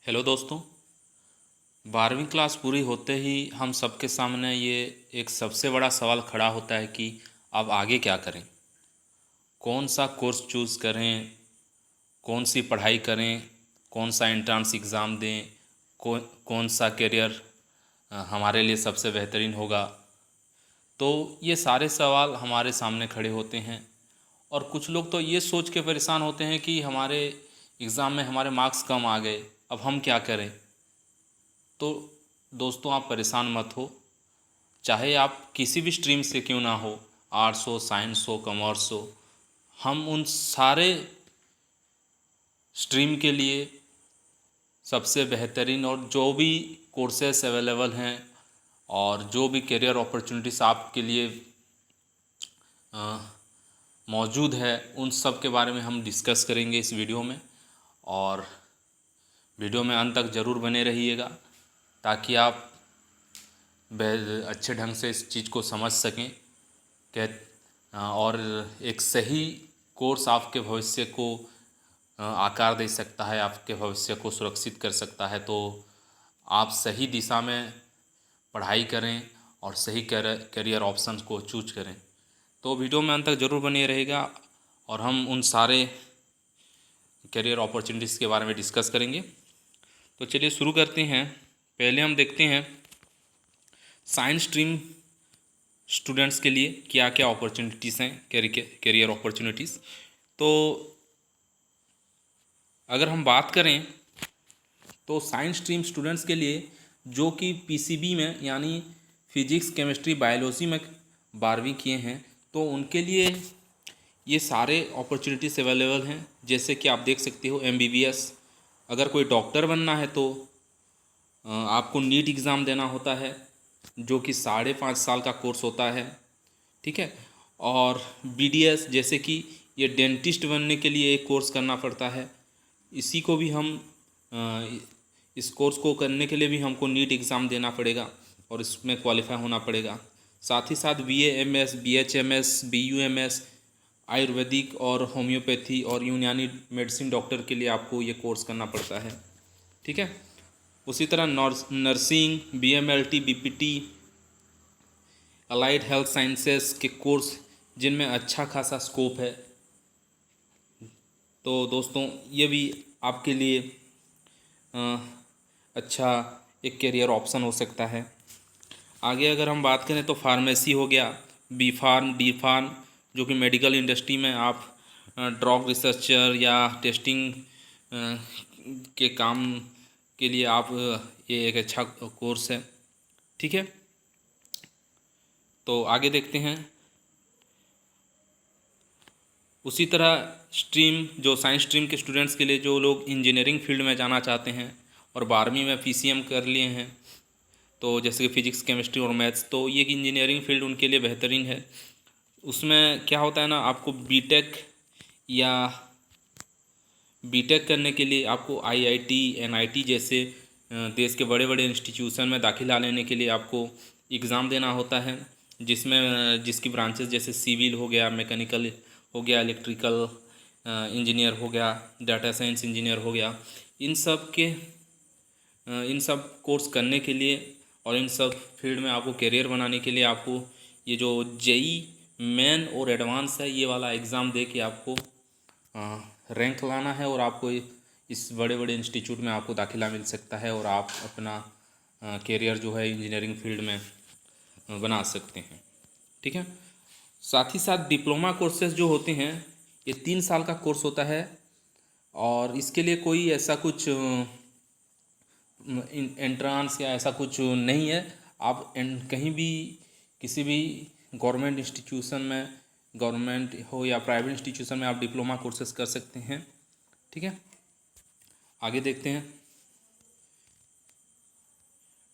Hello दोस्तों। 12वीं class पूरी होते ही हम सबके सामने ये एक सबसे बड़ा सवाल खड़ा होता है कि अब आगे क्या करें, कौन सा कोर्स चूज़ करें, कौन सी पढ़ाई करें, कौन सा एंट्रेंस एग्ज़ाम दें, कौन सा करियर हमारे लिए सबसे बेहतरीन होगा। तो ये सारे सवाल हमारे सामने खड़े होते हैं और कुछ लोग तो ये सोच के परेशान होते हैं कि हमारे एग्ज़ाम में हमारे मार्क्स कम आ गए, अब हम क्या करें। तो दोस्तों, आप परेशान मत हो। चाहे आप किसी भी स्ट्रीम से क्यों ना हो, आर्ट्स हो, साइंस हो, कॉमर्स हो, हम उन सारे स्ट्रीम के लिए सबसे बेहतरीन और जो भी कोर्सेस अवेलेबल हैं और जो भी करियर अपॉर्चुनिटीज़ आपके लिए अ, मौजूद है, उन सब के बारे में हम डिस्कस करेंगे इस वीडियो में। और वीडियो में अंत तक ज़रूर बने रहिएगा ताकि आप अच्छे ढंग से इस चीज़ को समझ सकें और एक सही कोर्स आपके भविष्य को आकार दे सकता है, आपके भविष्य को सुरक्षित कर सकता है। तो आप सही दिशा में पढ़ाई करें और सही करियर ऑप्शंस को चूज करें। तो वीडियो में अंत तक ज़रूर बने रहेगा और हम उन सारे करियर अपॉर्चुनिटीज़ के बारे में डिस्कस करेंगे। तो चलिए शुरू करते हैं। पहले हम देखते हैं साइंस स्ट्रीम स्टूडेंट्स के लिए क्या क्या अपॉर्चुनिटीज़ हैं, करियर अपॉर्चुनिटीज़। तो अगर हम बात करें तो साइंस स्ट्रीम स्टूडेंट्स के लिए जो कि पीसीबी में यानी फिजिक्स, केमिस्ट्री, बायोलॉजी में 12वीं किए हैं, तो उनके लिए ये सारे अपॉर्चुनिटीज़ अवेलेबल हैं। जैसे कि आप देख सकते हो एमबीबीएस, अगर कोई डॉक्टर बनना है तो आपको नीट एग्ज़ाम देना होता है जो कि 5.5 साल का कोर्स होता है। ठीक है। और बीडीएस जैसे कि ये डेंटिस्ट बनने के लिए एक कोर्स करना पड़ता है, इसी को भी हम इस कोर्स को करने के लिए भी हमको नीट एग्ज़ाम देना पड़ेगा और इसमें क्वालिफाई होना पड़ेगा। साथ ही साथ बीएएमएस, बीएचएमएस, बीयूएमएस, आयुर्वेदिक और होम्योपैथी और यूनानी मेडिसिन डॉक्टर के लिए आपको ये कोर्स करना पड़ता है। ठीक है। उसी तरह nursing, BMLT, BPT, allied health sciences के कोर्स जिनमें अच्छा खासा स्कोप है। तो दोस्तों, ये भी आपके लिए अच्छा एक करियर ऑप्शन हो सकता है। आगे अगर हम बात करें तो फार्मेसी हो गया, बी फार्म, डी फार्म, जो कि मेडिकल इंडस्ट्री में आप ड्रग रिसर्चर या टेस्टिंग के काम के लिए आप ये एक अच्छा कोर्स है। ठीक है। तो आगे देखते हैं। उसी तरह स्ट्रीम जो साइंस स्ट्रीम के स्टूडेंट्स के लिए जो लोग इंजीनियरिंग फील्ड में जाना चाहते हैं और 12वीं में पीसीएम कर लिए हैं, तो जैसे कि फिजिक्स, केमिस्ट्री और मैथ्स, तो ये इंजीनियरिंग फील्ड उनके लिए बेहतरीन है। उसमें क्या होता है ना, आपको बीटेक करने के लिए आपको आईआईटी, एनआईटी जैसे देश के बड़े बड़े इंस्टीट्यूशन में दाखिला लेने के लिए आपको एग्ज़ाम देना होता है, जिसमें जिसकी ब्रांचेस जैसे सिविल हो गया, मैकेनिकल हो गया, इलेक्ट्रिकल इंजीनियर हो गया, डाटा साइंस इंजीनियर हो गया। इन सब कोर्स करने के लिए और इन सब फील्ड में आपको करियर बनाने के लिए आपको ये जो जेई मेन और एडवांस है, ये वाला एग्ज़ाम दे के आपको रैंक लाना है और आपको इस बड़े बड़े इंस्टीट्यूट में आपको दाखिला मिल सकता है और आप अपना करियर जो है इंजीनियरिंग फील्ड में बना सकते हैं। ठीक है। साथ ही साथ डिप्लोमा कोर्सेज जो होते हैं, ये 3 साल का कोर्स होता है और इसके लिए कोई ऐसा कुछ एंट्रांस या ऐसा कुछ नहीं है। आप कहीं भी किसी भी गवर्नमेंट इंस्टीट्यूशन में, गवर्नमेंट हो या प्राइवेट इंस्टीट्यूशन में आप डिप्लोमा कोर्सेज कर सकते हैं। ठीक है। आगे देखते हैं।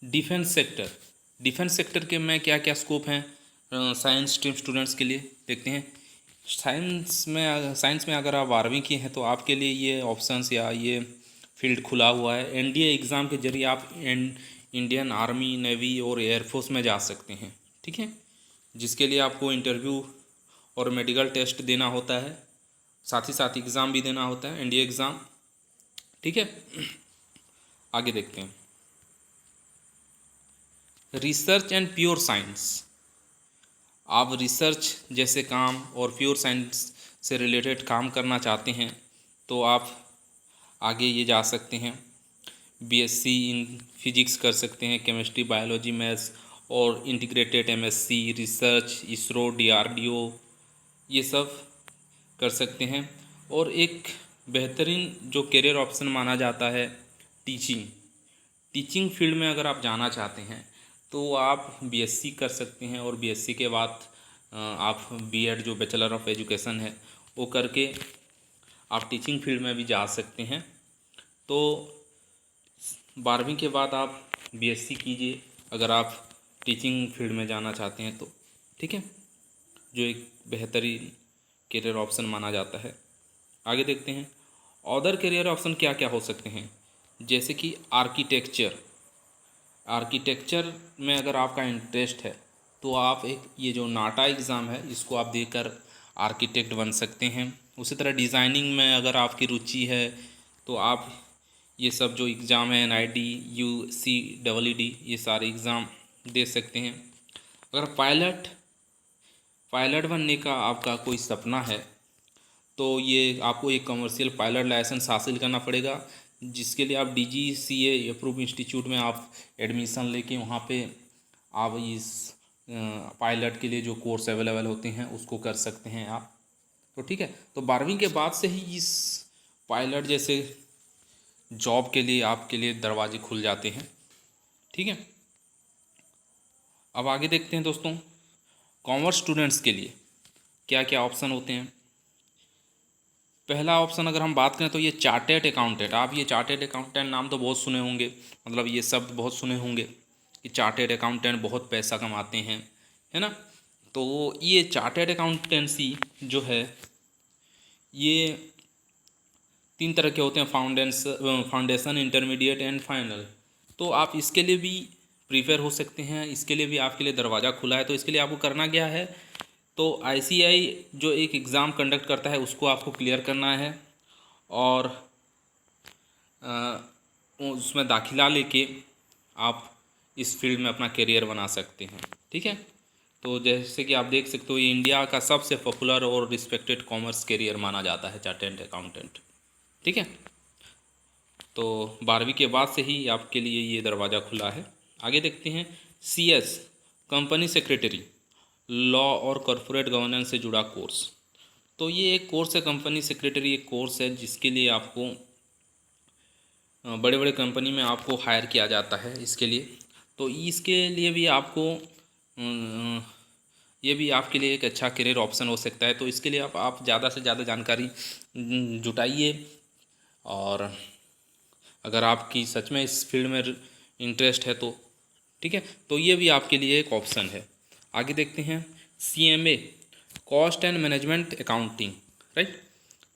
डिफेंस सेक्टर के में क्या क्या स्कोप हैं साइंस स्ट्रीम स्टूडेंट्स के लिए, देखते हैं। साइंस में अगर आप 12वीं की हैं तो आपके लिए ये ऑप्शंस या ये फील्ड खुला हुआ है। एनडीए एग्ज़ाम के जरिए आप इंडियन आर्मी, नेवी और एयरफोर्स में जा सकते हैं। ठीक है। जिसके लिए आपको इंटरव्यू और मेडिकल टेस्ट देना होता है, साथ ही साथ एग्ज़ाम भी देना होता है, एनडीए एग्ज़ाम। ठीक है। आगे देखते हैं, रिसर्च एंड प्योर साइंस। आप रिसर्च जैसे काम और प्योर साइंस से रिलेटेड काम करना चाहते हैं तो आप आगे ये जा सकते हैं, बीएससी इन फिजिक्स कर सकते हैं, केमिस्ट्री, बायोलॉजी, मैथ्स और integrated MSc, research, ISRO, DRDO, ये सब कर सकते हैं। और एक बेहतरीन जो करियर ऑप्शन माना जाता है, टीचिंग। टीचिंग फील्ड में अगर आप जाना चाहते हैं तो आप बीएससी कर सकते हैं, और बीएससी के बाद आप बीएड जो बैचलर ऑफ एजुकेशन है वो करके आप टीचिंग फील्ड में भी जा सकते हैं। तो 12वीं के बाद आप बीएससी कीजिए अगर आप टीचिंग फील्ड में जाना चाहते हैं तो, ठीक है, जो एक बेहतरीन करियर ऑप्शन माना जाता है। आगे देखते हैं अदर करियर ऑप्शन क्या क्या हो सकते हैं, जैसे कि आर्किटेक्चर। आर्किटेक्चर में अगर आपका इंटरेस्ट है तो आप एक ये जो नाटा एग्ज़ाम है इसको आप देकर आर्किटेक्ट बन सकते हैं। उसी तरह डिज़ाइनिंग में अगर आपकी रुचि है तो आप ये सब जो एग्ज़ाम है NIT, UCEED, ये सारे एग्ज़ाम दे सकते हैं। अगर पायलट बनने का आपका कोई सपना है तो ये आपको एक कमर्शियल पायलट लाइसेंस हासिल करना पड़ेगा, जिसके लिए आप DGCA अप्रूव इंस्टीट्यूट में आप एडमिशन लेके वहाँ पे आप इस पायलट के लिए जो कोर्स अवेलेबल होते हैं उसको कर सकते हैं आप। तो ठीक है, तो 12वीं के बाद से ही इस पायलट जैसे जॉब के लिए आपके लिए दरवाजे खुल जाते हैं, ठीक है। अब आगे देखते हैं दोस्तों, कॉमर्स स्टूडेंट्स के लिए क्या क्या ऑप्शन होते हैं। पहला ऑप्शन अगर हम बात करें तो ये चार्टेड अकाउंटेंट। आप ये चार्टेड अकाउंटेंट नाम तो बहुत सुने होंगे, मतलब ये शब्द बहुत सुने होंगे कि चार्टेड अकाउंटेंट बहुत पैसा कमाते हैं, है ना। तो ये चार्टेड अकाउंटेंसी जो है ये 3 तरह के होते हैं, फाउंडेशन, इंटरमीडिएट एंड फाइनल। तो आप इसके लिए भी प्रिपेयर हो सकते हैं, इसके लिए भी आपके लिए दरवाज़ा खुला है। तो इसके लिए आपको करना क्या है, तो ICAI जो एक एग्ज़ाम कंडक्ट करता है उसको आपको क्लियर करना है और उसमें दाखिला लेके आप इस फील्ड में अपना करियर बना सकते हैं, ठीक है। तो जैसे कि आप देख सकते हो ये इंडिया का सबसे पॉपुलर और रिस्पेक्टेड कॉमर्स करियर माना जाता है चार्टेड अकाउंटेंट, ठीक है। तो 12वीं के बाद से ही आपके लिए ये दरवाज़ा खुला है। आगे देखते हैं CS कंपनी सेक्रेटरी, लॉ और कॉरपोरेट गवर्नेंस से जुड़ा कोर्स। तो ये एक कोर्स है, कंपनी सेक्रेटरी एक कोर्स है जिसके लिए आपको बड़े बड़े कंपनी में आपको हायर किया जाता है इसके लिए। तो इसके लिए भी आपको ये भी आपके लिए एक अच्छा करियर ऑप्शन हो सकता है। तो इसके लिए आप ज़्यादा से ज़्यादा जानकारी जुटाइए, और अगर आपकी सच में इस फील्ड में इंटरेस्ट है तो ठीक है, तो ये भी आपके लिए एक ऑप्शन है। आगे देखते हैं CMA, cost and management accounting, right.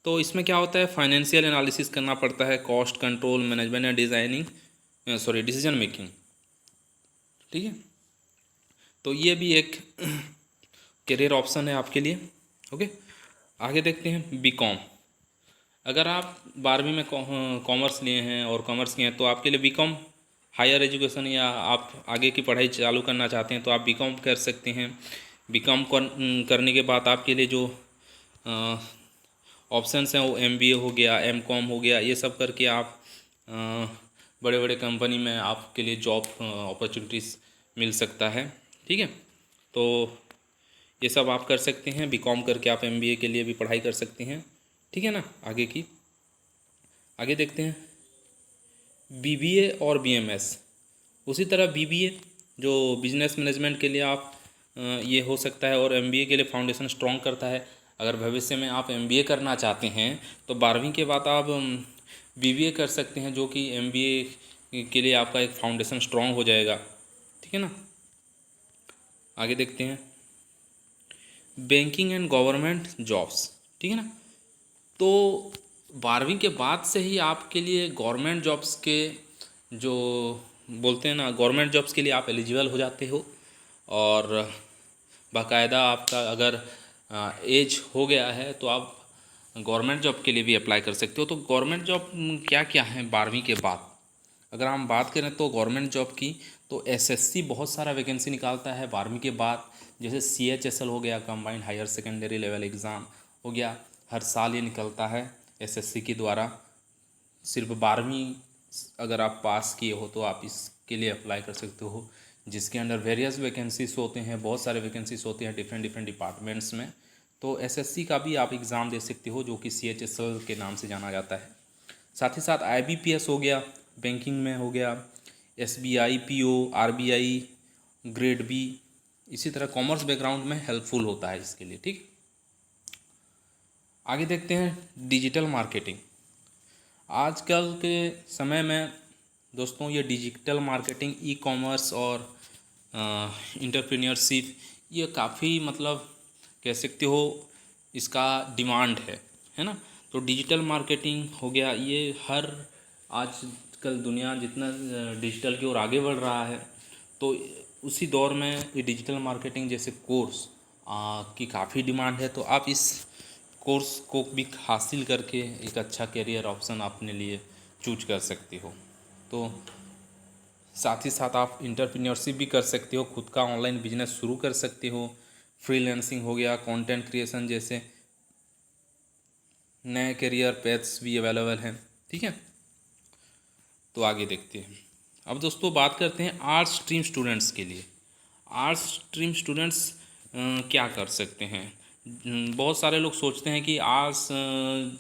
तो इसमें क्या होता है, फाइनेंशियल एनालिसिस करना पड़ता है, cost control, management and decision making, ठीक है। तो ये भी एक करियर ऑप्शन है आपके लिए, ओके। आगे देखते हैं BCom। अगर आप 12वीं में कॉमर्स लिए हैं और कॉमर्स किए हैं तो आपके लिए BCom हायर एजुकेशन, या आप आगे की पढ़ाई चालू करना चाहते हैं तो आप BCom कर सकते हैं। BCom करने के बाद आपके लिए जो ऑप्शंस हैं वो MBA हो गया, MCom हो गया, ये सब करके आप बड़े बड़े कंपनी में आपके लिए जॉब अपॉर्चुनिटीज़ मिल सकता है, ठीक है। तो ये सब आप कर सकते हैं, BCom करके आप MBA के लिए भी पढ़ाई कर सकते हैं, ठीक है ना। आगे देखते हैं BBA और BMS। उसी तरह BBA जो बिजनेस मैनेजमेंट के लिए आप ये हो सकता है, और MBA के लिए फाउंडेशन स्ट्रॉन्ग करता है। अगर भविष्य में आप MBA करना चाहते हैं तो 12वीं के बाद आप BBA कर सकते हैं, जो कि MBA के लिए आपका एक फाउंडेशन स्ट्रॉन्ग हो जाएगा, ठीक है ना। आगे देखते हैं बैंकिंग एंड गवर्नमेंट जॉब्स, ठीक है ना। तो 12वीं के बाद से ही आपके लिए गवर्नमेंट जॉब्स के जो बोलते हैं ना, गवर्नमेंट जॉब्स के लिए आप एलिजिबल हो जाते हो, और बाकायदा आपका अगर एज हो गया है तो आप गवर्नमेंट जॉब के लिए भी अप्लाई कर सकते हो। तो गवर्नमेंट जॉब क्या क्या है 12वीं के बाद, अगर हम बात करें तो गवर्नमेंट जॉब की, तो एसएससी बहुत सारा वैकेंसी निकालता है 12वीं के बाद। जैसे सीएचएसएल हो गया, combined higher secondary level exam हो गया, हर साल ये निकलता है एसएससी के द्वारा। सिर्फ 12वीं अगर आप पास किए हो तो आप इसके लिए अप्लाई कर सकते हो, जिसके अंडर वेरियस वैकेंसीज होते हैं, बहुत सारे वैकेंसीज होते हैं डिफरेंट डिफरेंट डिपार्टमेंट्स में। तो एसएससी का भी आप एग्ज़ाम दे सकते हो, जो कि सीएचएसएल के नाम से जाना जाता है। साथ ही साथ आईबीपीएस हो गया, बैंकिंग में हो गया, SBI, PO, RBI, grade B, इसी तरह कॉमर्स बैकग्राउंड में हेल्पफुल होता है इसके लिए। ठीक, आगे देखते हैं डिजिटल मार्केटिंग। आजकल के समय में दोस्तों ये डिजिटल मार्केटिंग, ई कॉमर्स और इंटरप्रेन्योरशिप, ये काफ़ी मतलब कह सकते हो इसका डिमांड है ना। तो डिजिटल मार्केटिंग हो गया, ये हर आजकल दुनिया जितना डिजिटल की ओर आगे बढ़ रहा है, तो उसी दौर में ये डिजिटल मार्केटिंग जैसे कोर्स की काफ़ी डिमांड है। तो आप इस कोर्स को भी हासिल करके एक अच्छा करियर ऑप्शन अपने लिए चूज कर सकते हो। तो साथ ही साथ आप इंटरप्रेन्योरशिप भी कर सकते हो, खुद का ऑनलाइन बिजनेस शुरू कर सकते हो। फ्रीलांसिंग हो गया, कंटेंट क्रिएशन जैसे नए करियर पेथ्स भी अवेलेबल हैं। ठीक है, तो आगे देखते हैं। अब दोस्तों बात करते हैं आर्ट्स स्ट्रीम स्टूडेंट्स के लिए। आर्ट्स स्ट्रीम स्टूडेंट्स क्या कर सकते हैं। बहुत सारे लोग सोचते हैं कि आर्ट्स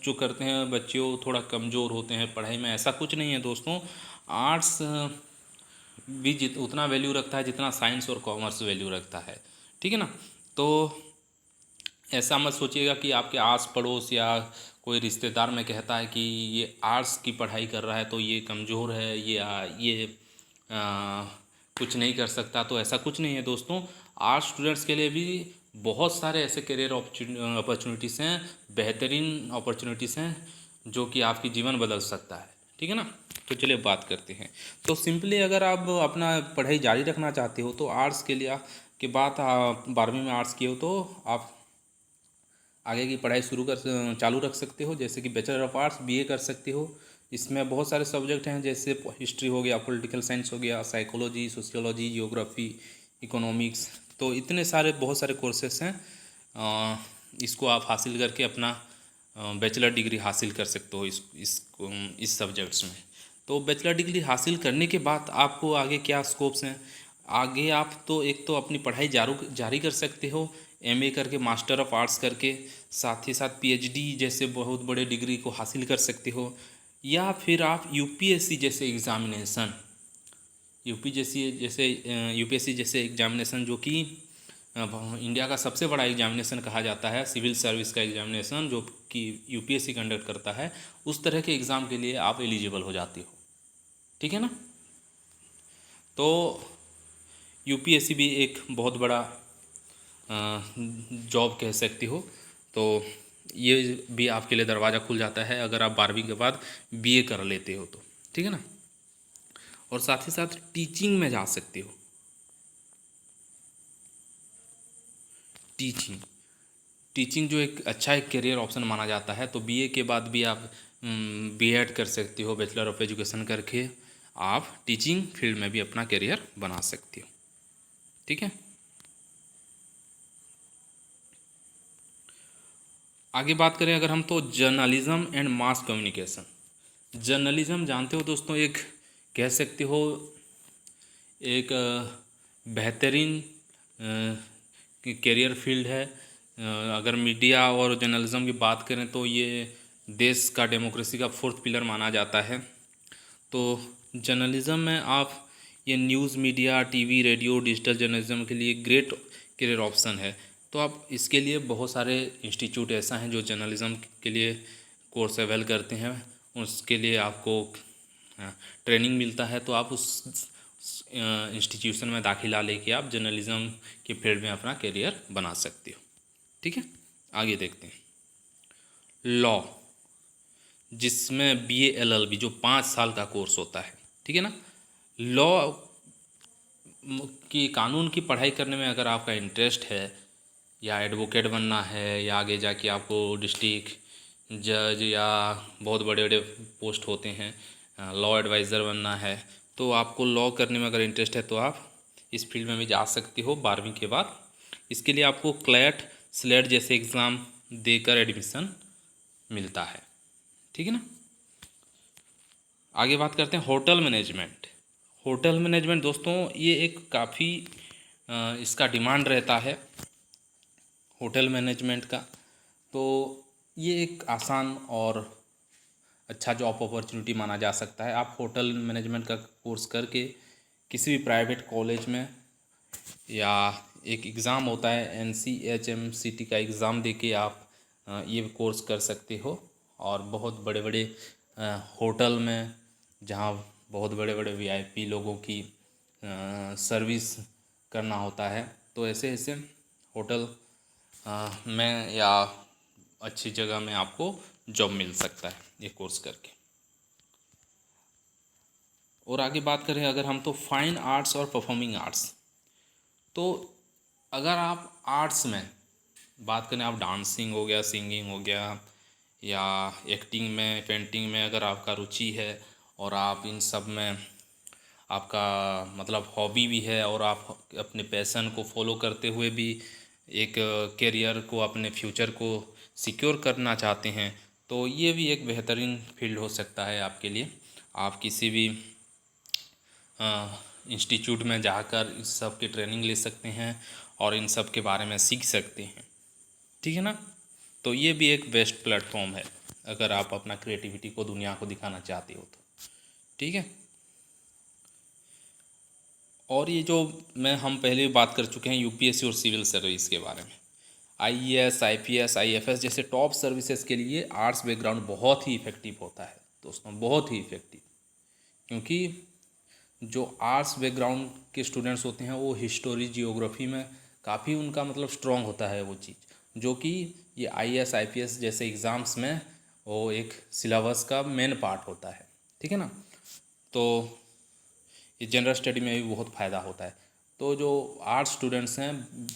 जो करते हैं बच्चे वो थोड़ा कमज़ोर होते हैं पढ़ाई में। ऐसा कुछ नहीं है दोस्तों। आर्ट्स भी उतना वैल्यू रखता है जितना साइंस और कॉमर्स वैल्यू रखता है। ठीक है ना। तो ऐसा मत सोचिएगा कि आपके आस पड़ोस या कोई रिश्तेदार में कहता है कि ये आर्ट्स की पढ़ाई कर रहा है तो ये कमज़ोर है, ये कुछ नहीं कर सकता। तो ऐसा कुछ नहीं है दोस्तों। आर्ट्स स्टूडेंट्स के लिए भी बहुत सारे ऐसे करियर अपॉर्चुनिटीज़ हैं, बेहतरीन अपॉर्चुनिटीज़ हैं, जो कि आपकी जीवन बदल सकता है। ठीक है ना। तो चलिए बात करते हैं। तो सिंपली अगर आप अपना पढ़ाई जारी रखना चाहते हो तो आर्ट्स के लिए के बाद 12वीं में आर्ट्स किए हो तो आप आगे की पढ़ाई चालू रख सकते हो। जैसे कि बैचलर ऑफ आर्ट्स बीए कर सकते हो। इसमें बहुत सारे सब्जेक्ट हैं, जैसे हिस्ट्री हो गया, पॉलिटिकल साइंस हो गया, साइकोलॉजी, सोशियोलॉजी, जियोग्राफी, इकोनॉमिक्स। तो इतने सारे बहुत सारे कोर्सेस हैं। इसको आप हासिल करके अपना बैचलर डिग्री हासिल कर सकते हो इस सब्जेक्ट्स में। तो बैचलर डिग्री हासिल करने के बाद आपको आगे क्या स्कोप्स हैं। आगे आप तो एक तो अपनी पढ़ाई जारी कर सकते हो, एमए करके, मास्टर ऑफ आर्ट्स करके, साथ ही साथ पीएचडी जैसे बहुत बड़े डिग्री को हासिल कर सकते हो। या फिर आप यूपीएससी जैसे एग्ज़ामिनेशन, यूपीएससी जैसे एग्जामिनेशन, जो कि इंडिया का सबसे बड़ा एग्जामिनेशन कहा जाता है, सिविल सर्विस का एग्जामिनेशन जो कि यूपीएससी कंडक्ट करता है, उस तरह के एग्ज़ाम के लिए आप एलिजिबल हो जाते हो। ठीक है ना। तो यूपीएससी भी एक बहुत बड़ा जॉब कह सकती हो। तो ये भी आपके लिए दरवाज़ा खुल जाता है अगर आप 12वीं के बाद बीए कर लेते हो तो। ठीक है ना। और साथ ही साथ टीचिंग में जा सकते हो। टीचिंग जो एक अच्छा एक करियर ऑप्शन माना जाता है। तो बीए के बाद भी आप बीएड कर सकते हो, बैचलर ऑफ एजुकेशन करके आप टीचिंग फील्ड में भी अपना करियर बना सकते हो। ठीक है। आगे बात करें अगर हम, तो journalism and mass communication. Journalism जानते हो दोस्तों, एक कह सकते हो एक बेहतरीन करियर फील्ड है। अगर मीडिया और जर्नलिज्म की बात करें तो ये देश का डेमोक्रेसी का फोर्थ पिलर माना जाता है। तो जर्नलिज्म में आप ये news media, TV, radio, digital journalism के लिए ग्रेट करियर ऑप्शन है। तो आप इसके लिए बहुत सारे इंस्टीट्यूट ऐसा हैं जो जर्नलिज्म के लिए कोर्स अवेल करते हैं। उसके लिए आपको ट्रेनिंग मिलता है। तो आप उस इंस्टीट्यूशन में दाखिला लेके आप जर्नलिज्म के फील्ड में अपना करियर बना सकते हो। ठीक है। आगे देखते हैं लॉ, जिसमें बीए एलएलबी जो 5 साल का कोर्स होता है। ठीक है ना। लॉ की कानून की पढ़ाई करने में अगर आपका इंटरेस्ट है, या एडवोकेट बनना है, या आगे जाके आपको डिस्ट्रिक्ट जज या बहुत बड़े बड़े पोस्ट होते हैं लॉ एडवाइज़र बनना है, तो आपको लॉ करने में अगर इंटरेस्ट है तो आप इस फील्ड में भी जा सकते हो 12वीं के बाद। इसके लिए आपको क्लैट स्लेट जैसे एग्ज़ाम देकर एडमिशन मिलता है, ठीक है ना। आगे बात करते हैं होटल मैनेजमेंट। होटल मैनेजमेंट दोस्तों ये एक काफ़ी इसका डिमांड रहता है होटल मैनेजमेंट का। तो ये एक आसान और अच्छा जॉब अपॉर्चुनिटी माना जा सकता है। आप होटल मैनेजमेंट का कोर्स करके किसी भी प्राइवेट कॉलेज में या एक एग्ज़ाम होता है NCHMCT का एग्ज़ाम देके आप ये कोर्स कर सकते हो। और बहुत बड़े बड़े होटल में जहाँ बहुत बड़े बड़े VIP लोगों की सर्विस करना होता है, तो ऐसे ऐसे होटल में या अच्छी जगह में आपको जॉब मिल सकता है ये कोर्स करके। और आगे बात करें अगर हम, तो फाइन आर्ट्स और परफॉर्मिंग आर्ट्स। तो अगर आप आर्ट्स में बात करें, आप डांसिंग हो गया, सिंगिंग हो गया, या एक्टिंग में, पेंटिंग में अगर आपका रुचि है और आप इन सब में आपका मतलब हॉबी भी है और आप अपने पैशन को फॉलो करते हुए भी एक करियर को, अपने फ्यूचर को सिक्योर करना चाहते हैं, तो ये भी एक बेहतरीन फील्ड हो सकता है आपके लिए। आप किसी भी इंस्टीट्यूट में जाकर इस सब की ट्रेनिंग ले सकते हैं और इन सब के बारे में सीख सकते हैं, ठीक है ना। तो ये भी एक बेस्ट प्लेटफॉर्म है अगर आप अपना क्रिएटिविटी को दुनिया को दिखाना चाहते हो तो, ठीक है। और ये जो हम पहले भी बात कर चुके हैं UPSC और सिविल सर्विस के बारे में, IAS IPS IFS जैसे टॉप सर्विसेज के लिए आर्ट्स बैकग्राउंड बहुत ही इफ़ेक्टिव होता है दोस्तों, बहुत ही इफ़ेक्टिव। क्योंकि जो आर्ट्स बैकग्राउंड के स्टूडेंट्स होते हैं वो हिस्टोरी, जियोग्राफी में काफ़ी उनका मतलब स्ट्रॉन्ग होता है वो चीज़, जो कि ये IAS IPS जैसे एग्ज़ाम्स में वो एक सिलेबस का मेन पार्ट होता है, ठीक है ना। तो ये जनरल स्टडी में भी बहुत फ़ायदा होता है। तो जो आर्ट्स स्टूडेंट्स हैं,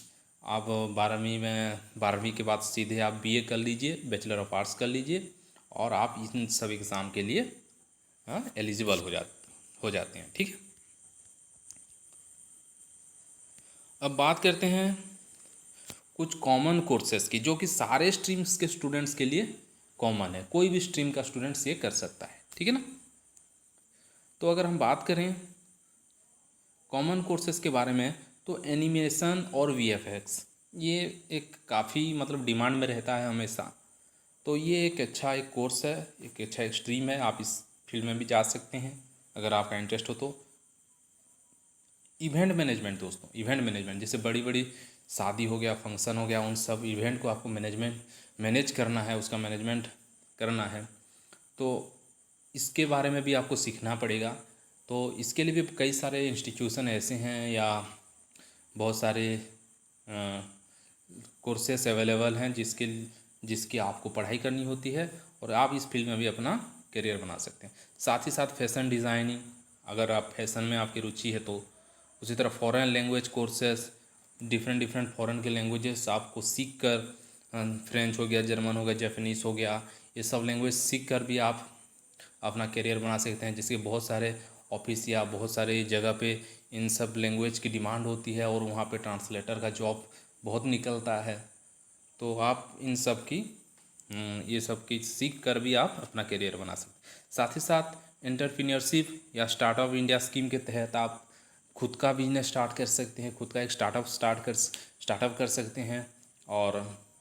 आप 12वीं के बाद सीधे आप BA कर लीजिए, बैचलर ऑफ आर्ट्स कर लीजिए, और आप इन सब एग्ज़ाम के लिए एलिजिबल हो जाते हैं, ठीक है। अब बात करते हैं कुछ कॉमन कोर्सेज़ की, जो कि सारे स्ट्रीम्स के स्टूडेंट्स के लिए कॉमन है, कोई भी स्ट्रीम का स्टूडेंट्स ये कर सकता है, ठीक है ना। तो अगर हम बात करें कॉमन कोर्सेज़ के बारे में, तो एनिमेशन और VFX ये एक काफ़ी मतलब डिमांड में रहता है हमेशा। तो ये एक कोर्स है, एक अच्छा एक स्ट्रीम है, आप इस फील्ड में भी जा सकते हैं अगर आपका इंटरेस्ट हो तो। इवेंट मैनेजमेंट दोस्तों, इवेंट मैनेजमेंट जैसे बड़ी बड़ी शादी हो गया, फंक्शन हो गया, उन सब इवेंट को आपको मैनेज करना है, उसका मैनेजमेंट करना है, तो इसके बारे में भी आपको सीखना पड़ेगा। तो इसके लिए भी कई सारे इंस्टीट्यूशन ऐसे हैं या बहुत सारे कोर्सेस अवेलेबल हैं जिसकी आपको पढ़ाई करनी होती है और आप इस फील्ड में भी अपना करियर बना सकते हैं। साथ ही साथ फैशन डिज़ाइनिंग, अगर आप फैशन में आपकी रुचि है तो उसी तरह foreign language courses, different foreign के लैंग्वेजेस आपको सीख कर, फ्रेंच हो गया, जर्मन हो गया, जापानीज़ हो गया, ये सब लैंग्वेज सीख कर भी आप अपना करियर बना सकते हैं, जिसके बहुत सारे ऑफिस या बहुत सारे जगह पे इन सब लैंग्वेज की डिमांड होती है और वहाँ पे ट्रांसलेटर का जॉब बहुत निकलता है। तो आप इन सब की ये सब की सीख कर भी आप अपना करियर बना सकते हैं। साथ ही साथ एंटरप्रेन्योरशिप या स्टार्टअप इंडिया स्कीम के तहत आप खुद का बिजनेस स्टार्ट कर सकते हैं, खुद का एक स्टार्टअप कर सकते हैं और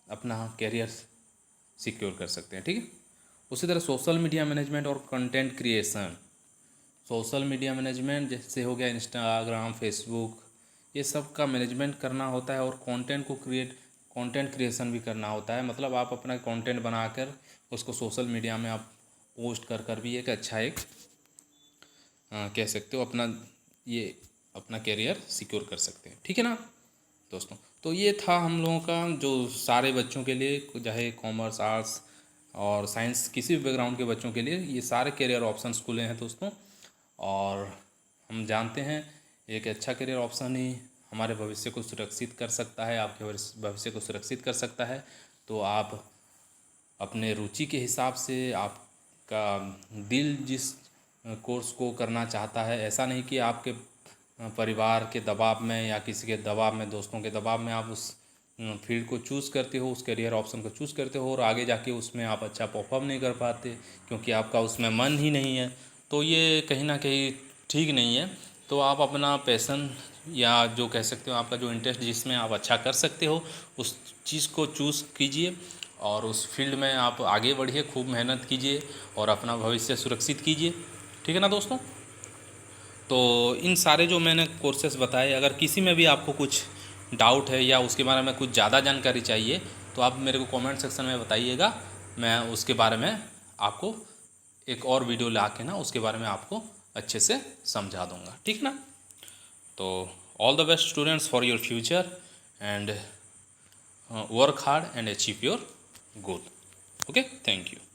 अपना करियर सिक्योर कर सकते हैं, ठीक है। उसी तरह सोशल मीडिया मैनेजमेंट और content creation, social media management जैसे हो गया इंस्टाग्राम, फेसबुक, ये सब का मैनेजमेंट करना होता है और कंटेंट क्रिएशन भी करना होता है। मतलब आप अपना कंटेंट बनाकर उसको सोशल मीडिया में आप पोस्ट कर भी एक अच्छा एक कह सकते हो अपना करियर सिक्योर कर सकते हैं, ठीक है ना दोस्तों। तो ये था हम लोगों का जो सारे बच्चों के लिए, चाहे कॉमर्स, आर्ट्स और साइंस, किसी भी बैकग्राउंड के बच्चों के लिए ये सारे करियर ऑप्शंस खुले हैं दोस्तों। और हम जानते हैं एक अच्छा करियर ऑप्शन ही हमारे भविष्य को सुरक्षित कर सकता है, आपके भविष्य को सुरक्षित कर सकता है। तो आप अपने रुचि के हिसाब से, आपका दिल जिस कोर्स को करना चाहता है। ऐसा नहीं कि आपके परिवार के दबाव में या किसी के दबाव में, दोस्तों के दबाव में आप उस फील्ड को चूज़ करते हो, उस करियर ऑप्शन को चूज़ करते हो और आगे जाके उसमें आप अच्छा परफॉर्म नहीं कर पाते क्योंकि आपका उसमें मन ही नहीं है। तो ये कहीं ना कहीं ठीक नहीं है। तो आप अपना पैशन या जो कह सकते हो आपका जो इंटरेस्ट जिसमें आप अच्छा कर सकते हो उस चीज़ को चूज़ कीजिए और उस फील्ड में आप आगे बढ़िए, खूब मेहनत कीजिए और अपना भविष्य सुरक्षित कीजिए। ठीक है ना दोस्तों। तो इन सारे जो मैंने कोर्सेस बताए, अगर किसी में भी आपको कुछ डाउट है या उसके बारे में कुछ ज़्यादा जानकारी चाहिए तो आप मेरे को कमेंट सेक्शन में बताइएगा। मैं उसके बारे में आपको एक और वीडियो ला के ना उसके बारे में आपको अच्छे से समझा दूंगा। ठीक ना। तो all the best students for your future and work hard and achieve your goal. Okay, thank you.